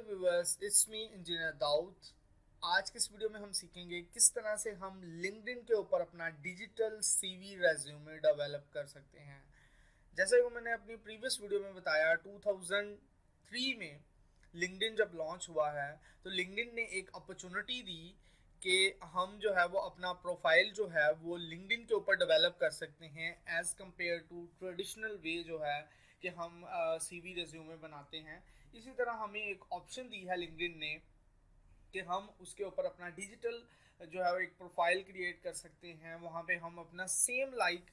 Viewers, it's me engineer Dawood. आज के इस वीडियो में हम सीखेंगे किस तरह से हम लिंक्डइन के ऊपर अपना डिजिटल सीवी रेज्यूमे डेवलप कर सकते हैं। जैसे कि मैंने अपनी प्रीवियस वीडियो में बताया, 2003 में लिंक्डइन जब लॉन्च हुआ है तो लिंक्डइन ने एक अपॉर्चुनिटी दी कि हम जो है वो अपना प्रोफाइल जो है वो लिंक्डइन के ऊपर डेवलप कर सकते हैं as compare to traditional way जो है कि हम सीवी रेज्यूमे बनाते हैं। इसी तरह हमें एक ऑप्शन दी है लिंक्डइन ने कि हम उसके ऊपर अपना डिजिटल जो है एक प्रोफाइल क्रिएट कर सकते हैं। वहाँ पे हम अपना सेम लाइक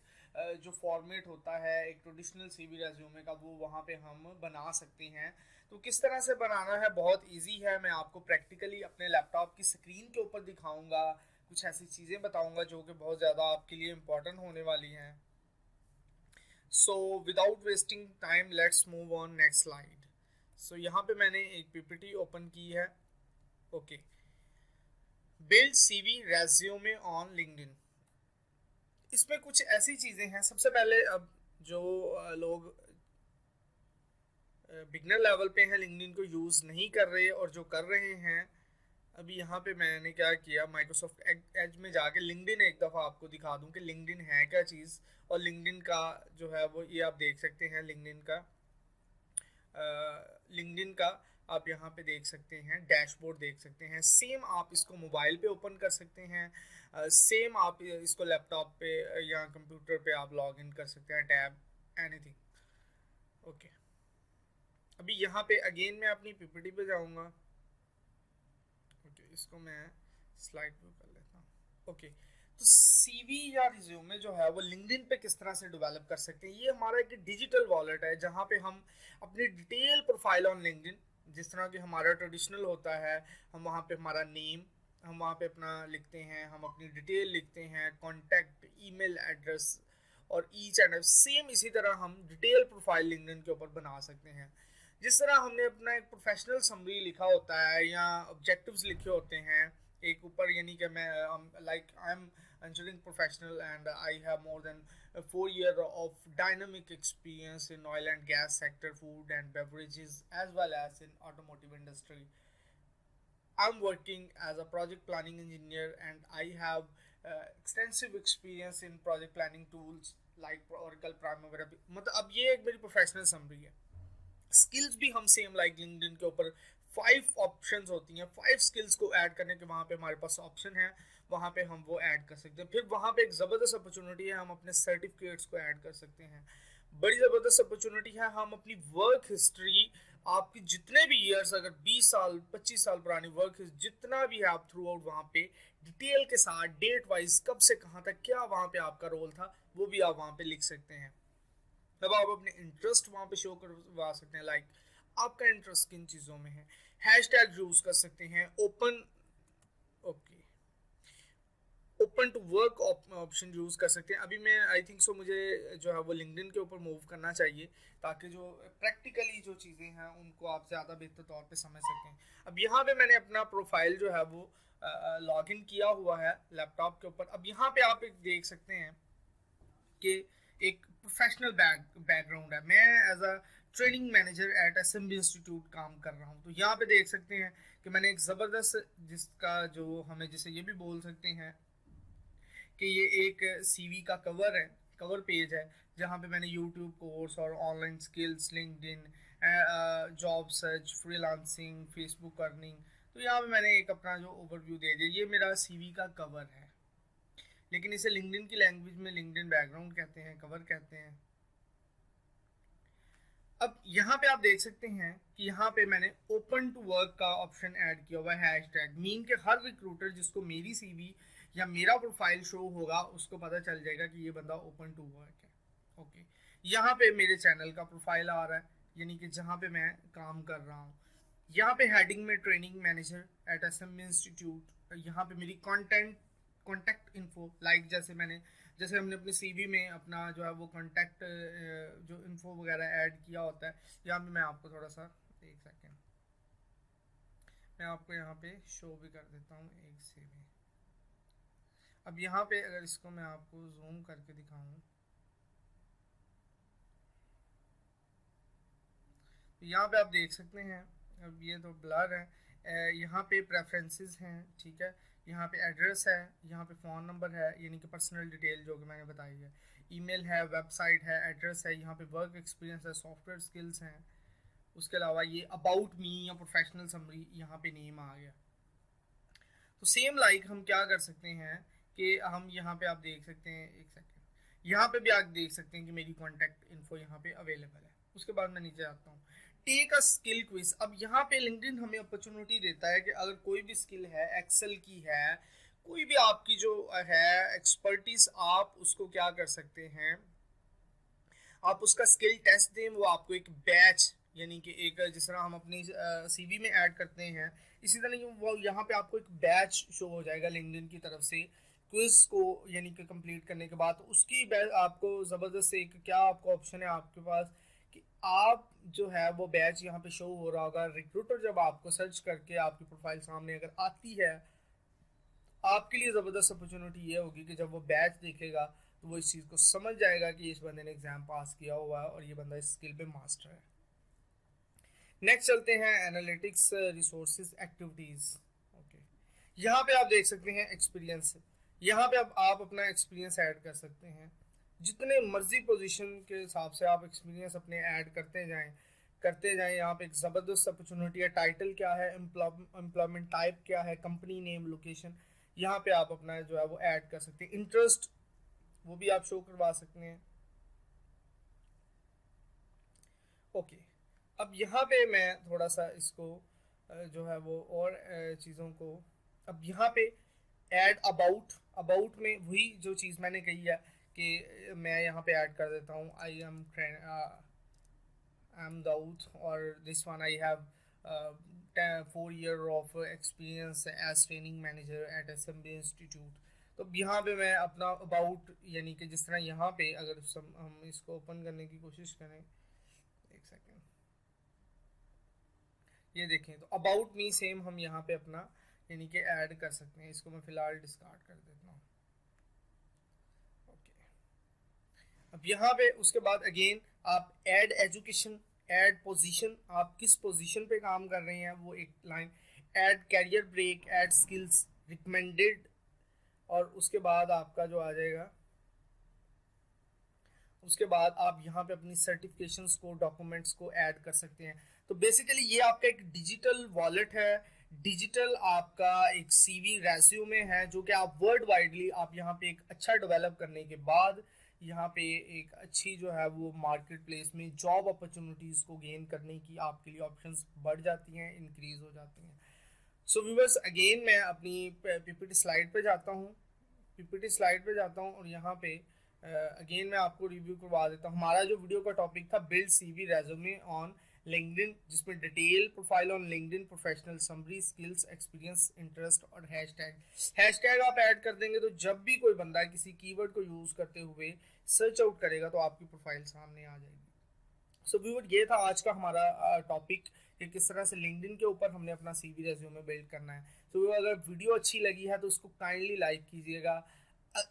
जो फॉर्मेट होता है एक ट्रेडिशनल सीवी रेज्यूमे का, वो वहाँ पे हम बना सकते हैं। तो किस तरह से बनाना है, बहुत इजी है। मैं आपको प्रैक्टिकली अपने लैपटॉप की स्क्रीन के ऊपर दिखाऊंगा, कुछ ऐसी चीज़ें बताऊंगा जो कि बहुत ज़्यादा आपके लिए इम्पोर्टेंट होने वाली हैं। So without wasting time let's move on next slide. So यहाँ पे मैंने एक पीपीटी ओपन की है। Okay, build CV resume on LinkedIn. इसमें कुछ ऐसी चीज़ें हैं। सबसे पहले, अब जो लोग बिगनर लेवल पे हैं, लिंक्डइन को यूज़ नहीं कर रहे और जो कर रहे हैं, अभी यहाँ पे मैंने क्या किया, माइक्रोसॉफ्ट एज में जाके लिंक्डइन एक दफ़ा आपको दिखा दूँ कि लिंक्डइन है क्या चीज़। और लिंक्डइन का जो है वो ये आप देख सकते हैं। लिंक्डइन का आप यहाँ पे देख सकते हैं, डैशबोर्ड देख सकते हैं। सेम आप इसको मोबाइल पे ओपन कर सकते हैं। सेम आप इसको लैपटॉप पे या कंप्यूटर पे आप लॉग इन कर सकते हैं, टैब एनीथिंग। ओके, अभी यहाँ पे अगेन मैं अपनी पीपीटी पे जाऊँगा। ओके, इसको मैं स्लाइड व्यू कर लेता हूँ। ओके, तो सीवी या रिज्यूमे जो है वो लिंक्डइन पे किस तरह से डेवलप कर सकते हैं। ये हमारा एक डिजिटल वॉलेट है जहाँ पे हम अपनी डिटेल प्रोफाइल ऑन लिंक्डइन, जिस तरह कि हमारा ट्रेडिशनल होता है, हम वहाँ पे हमारा नेम हम वहाँ पे अपना लिखते हैं, हम अपनी डिटेल लिखते हैं, कॉन्टैक्ट, ईमेल एड्रेस और ईच एंड सेम इसी तरह हम डिटेल प्रोफाइल लिंक्डइन के ऊपर बना सकते हैं। जिस तरह हमने अपना एक प्रोफेशनल समरी लिखा होता है या ऑब्जेक्टिव्स लिखे होते हैं एक ऊपर, यानी कि मैं like I am engineering professional and I have more than 4 years of dynamic experience in oil and gas sector, food and beverages, as well as in automotive industry. I'm working as a project planning engineer and I have extensive experience in project planning tools like Oracle Primavera। मतलब अब ये एक मेरी professional summary है। Skills भी हम same like LinkedIn के ऊपर 5 ऑप्शंस होती हैं, 5 स्किल्स को ऐड करने के वहाँ पे हमारे पास ऑप्शन है, वहाँ पे हम वो ऐड कर सकते हैं। फिर वहाँ पे एक ज़बरदस्त अपॉर्चुनिटी है, हम अपने सर्टिफिकेट्स को ऐड कर सकते हैं। बड़ी ज़बरदस्त अपॉर्चुनिटी है, हम अपनी वर्क हिस्ट्री, आपकी जितने भी ईयर्स, अगर 20 साल 25 साल पुरानी वर्क जितना भी है, आप थ्रू आउट वहाँ पे डिटेल के साथ डेट वाइज कब से कहाँ तक क्या वहाँ पे आपका रोल था, वो भी आप वहाँ पे लिख सकते हैं। अब आप अपने इंटरेस्ट वहाँ पे शो करवा सकते हैं, लाइक आपका इंटरेस्ट किन चीज़ों में है। हैशटैग यूज़ कर सकते हैं, open okay open to work option use कर सकते हैं। अभी मैं आई थिंक सो मुझे जो है वो लिंक्डइन के ऊपर मूव करना चाहिए ताकि जो प्रैक्टिकली जो चीज़ें हैं उनको आप ज़्यादा बेहतर तौर पे समझ सकें। अब यहाँ पे मैंने अपना प्रोफाइल जो है वो लॉग इन किया हुआ है लैपटॉप के ऊपर। अब यहाँ पे आप एक देख सकते हैं कि एक प्रोफेशनल बैकग्राउंड है। मैं as a training manager at SMB institute काम कर रहा हूँ। तो यहाँ पे देख सकते हैं कि मैंने एक ज़बरदस्त, जिसका जो हमें जिसे ये भी बोल सकते हैं कि ये एक सीवी का कवर है, कवर पेज है, जहाँ पे मैंने यूट्यूब कोर्स और online skills, LinkedIn, job search, freelancing, Facebook earning, तो यहाँ पे मैंने एक अपना जो ओवरव्यू दे दिया। ये मेरा सीवी का कवर है, लेकिन इसे लिंक्डइन की लैंग्वेज में लिंक्डइन बैकग्राउंड कहते हैं, कवर कहते हैं। अब यहाँ पे आप देख सकते हैं कि यहाँ पे मैंने ओपन टू वर्क का ऑप्शन ऐड किया हुआ है, हैशटैग मीन के हर रिक्रूटर जिसको मेरी सीवी या मेरा प्रोफाइल शो होगा उसको पता चल जाएगा कि ये बंदा ओपन टू वर्क है। ओके, यहाँ पे मेरे चैनल का प्रोफाइल आ रहा है, यानी कि जहाँ पे मैं काम कर रहा हूँ। यहाँ पे हेडिंग में training manager at SMB institute, यहाँ पे मेरी कॉन्टैक्ट इन्फो, लाइक जैसे हमने अपने सीवी में अपना जो है वो कॉन्टैक्ट जो इन्फो वगैरह ऐड किया होता है। यहाँ पे मैं आपको थोड़ा सा, एक सेकेंड, मैं आपको यहाँ पे शो भी कर देता हूँ एक सीवी। अब यहाँ पे अगर इसको मैं आपको जूम करके दिखाऊँ तो यहाँ पे आप देख सकते हैं अब ये तो ब्लर है। यहाँ पे प्रेफरेंसेस हैं, ठीक है, यहाँ पे एड्रेस है, यहाँ पे फ़ोन नंबर है, यानी कि पर्सनल डिटेल जो कि मैंने बताई है, ईमेल है, वेबसाइट है, एड्रेस है, यहाँ पे वर्क एक्सपीरियंस है, सॉफ्टवेयर स्किल्स हैं। उसके अलावा ये अबाउट मी या प्रोफेशनल समरी, यहाँ पे नेम आ गया। तो सेम लाइक हम क्या कर सकते हैं कि हम यहाँ पे आप देख सकते हैं, एक सेकेंड, यहाँ पे भी आप देख सकते हैं कि मेरी कॉन्टैक्ट इन्फो यहाँ पे अवेलेबल है। उसके बाद मैं नीचे आता हूँ, टेक अ स्किल क्विज। अब यहाँ पे लिंक्डइन हमें अपॉर्चुनिटी देता है कि अगर कोई भी स्किल है, एक्सेल की है, कोई भी आपकी जो है एक्सपर्टीज, आप उसको क्या कर सकते हैं, आप उसका स्किल टेस्ट दें, वो आपको एक बैच, यानी कि एक जिस तरह हम अपनी सीवी में ऐड करते हैं, इसी तरह वो यहाँ पे आपको एक बैच शो हो जाएगा लिंक्डइन की तरफ से क्विज को, यानी कि कंप्लीट करने के बाद उसकी आपको ज़बरदस्त एक क्या आपको ऑप्शन है आपके पास कि आप जो है वो बैच यहाँ पे शो हो रहा होगा। रिक्रूटर जब आपको सर्च करके आपकी प्रोफाइल सामने अगर आती है, आपके लिए ज़बरदस्त अपॉर्चुनिटी ये होगी कि जब वो बैच देखेगा तो वो इस चीज़ को समझ जाएगा कि इस बंदे ने एग्जाम पास किया हुआ है और ये बंदा इस स्किल पे मास्टर है। नेक्स्ट चलते हैं एनालिटिक्स रिसोर्सेज एक्टिविटीज़। ओके, यहाँ पे आप देख सकते हैं एक्सपीरियंस, यहाँ पे अब आप अपना एक्सपीरियंस ऐड कर सकते हैं। जितने मर्जी पोजीशन के हिसाब से आप एक्सपीरियंस अपने ऐड करते जाएं। यहाँ पे एक ज़बरदस्त अपॉर्चुनिटी है। टाइटल क्या है, एम्प्लॉयमेंट टाइप क्या है, कंपनी नेम, लोकेशन, यहाँ पे आप अपना जो है वो ऐड कर सकते हैं। इंटरेस्ट वो भी आप शो करवा सकते हैं। ओके, अब यहाँ पे मैं थोड़ा सा इसको जो है वो और चीज़ों को, अब यहाँ पे ऐड अबाउट, अबाउट में वही जो चीज़ मैंने कही है कि मैं यहाँ पे ऐड कर देता हूँ, आई एम दाऊद और this one I have 4 year of experience as training manager at SMB Institute। तो यहाँ पे मैं अपना अबाउट, यानी कि जिस तरह यहाँ पे अगर हम इसको ओपन करने की कोशिश करें, एक सेकेंड, ये देखें तो अबाउट मी सेम हम यहाँ पे अपना यानी कि ऐड कर सकते हैं। इसको मैं फिलहाल डिस्कार्ड कर देता हूँ। ओके, अब यहाँ पे उसके बाद अगेन आप ऐड एजुकेशन, ऐड पोजीशन, आप किस पोजीशन पे काम कर रहे हैं वो एक line, add career break, add skills, recommended, और उसके बाद आपका जो आ जाएगा, उसके बाद आप यहाँ पे अपनी सर्टिफिकेशंस को, डॉक्यूमेंट्स को ऐड कर सकते हैं। तो बेसिकली ये आपका एक डिजिटल वॉलेट है, डिजिटल आपका एक सीवी रेज्यूमे है, जो कि आप वर्ल्ड वाइडली आप यहाँ पे एक अच्छा डेवलप करने के बाद यहाँ पे एक अच्छी जो है वो मार्केट प्लेस में जॉब अपॉर्चुनिटीज़ को गेन करने की आपके लिए ऑप्शंस बढ़ जाती हैं, इंक्रीज हो जाती हैं। सो व्यूअर्स, अगेन मैं अपनी पीपीटी स्लाइड पे जाता हूँ, पीपीटी स्लाइड पे जाता हूँ और यहाँ पे अगेन मैं आपको रिव्यू करवा देता हूँ। हमारा जो वीडियो का टॉपिक था, build CV resume on LinkedIn, जिसमें detail profile on LinkedIn, professional summary, skills, experience, interest और हैशटैग आप ऐड कर देंगे तो जब भी कोई बंदा किसी कीवर्ड को यूज़ करते हुए सर्च आउट करेगा तो आपकी प्रोफाइल सामने आ जाएगी। सो व्यूअर, ये था आज का हमारा टॉपिक कि किस तरह से लिंक्डइन के ऊपर हमने अपना सीवी रेज्यूमे बिल्ड करना है। तो अगर वीडियो अच्छी लगी है तो उसको काइंडली लाइक कीजिएगा।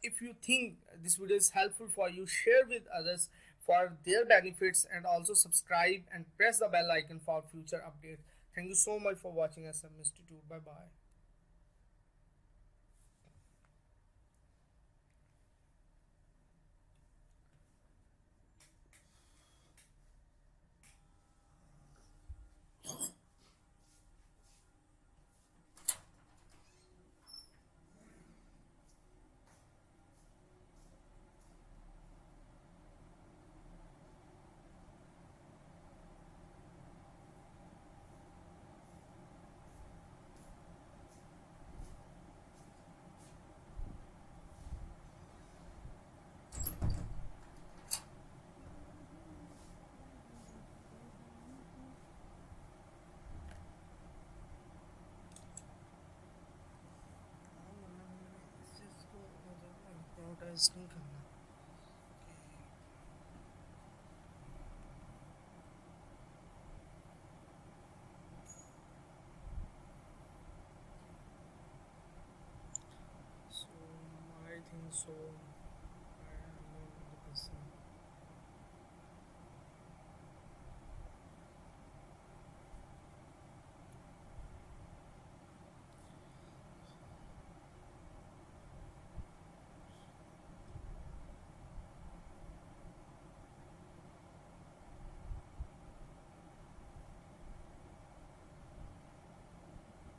If you think this video is helpful for you, share with others for their benefits, and also subscribe and press the bell icon for future updates. Thank you so much for watching SM Institute. Bye bye. नहीं करना। So I think so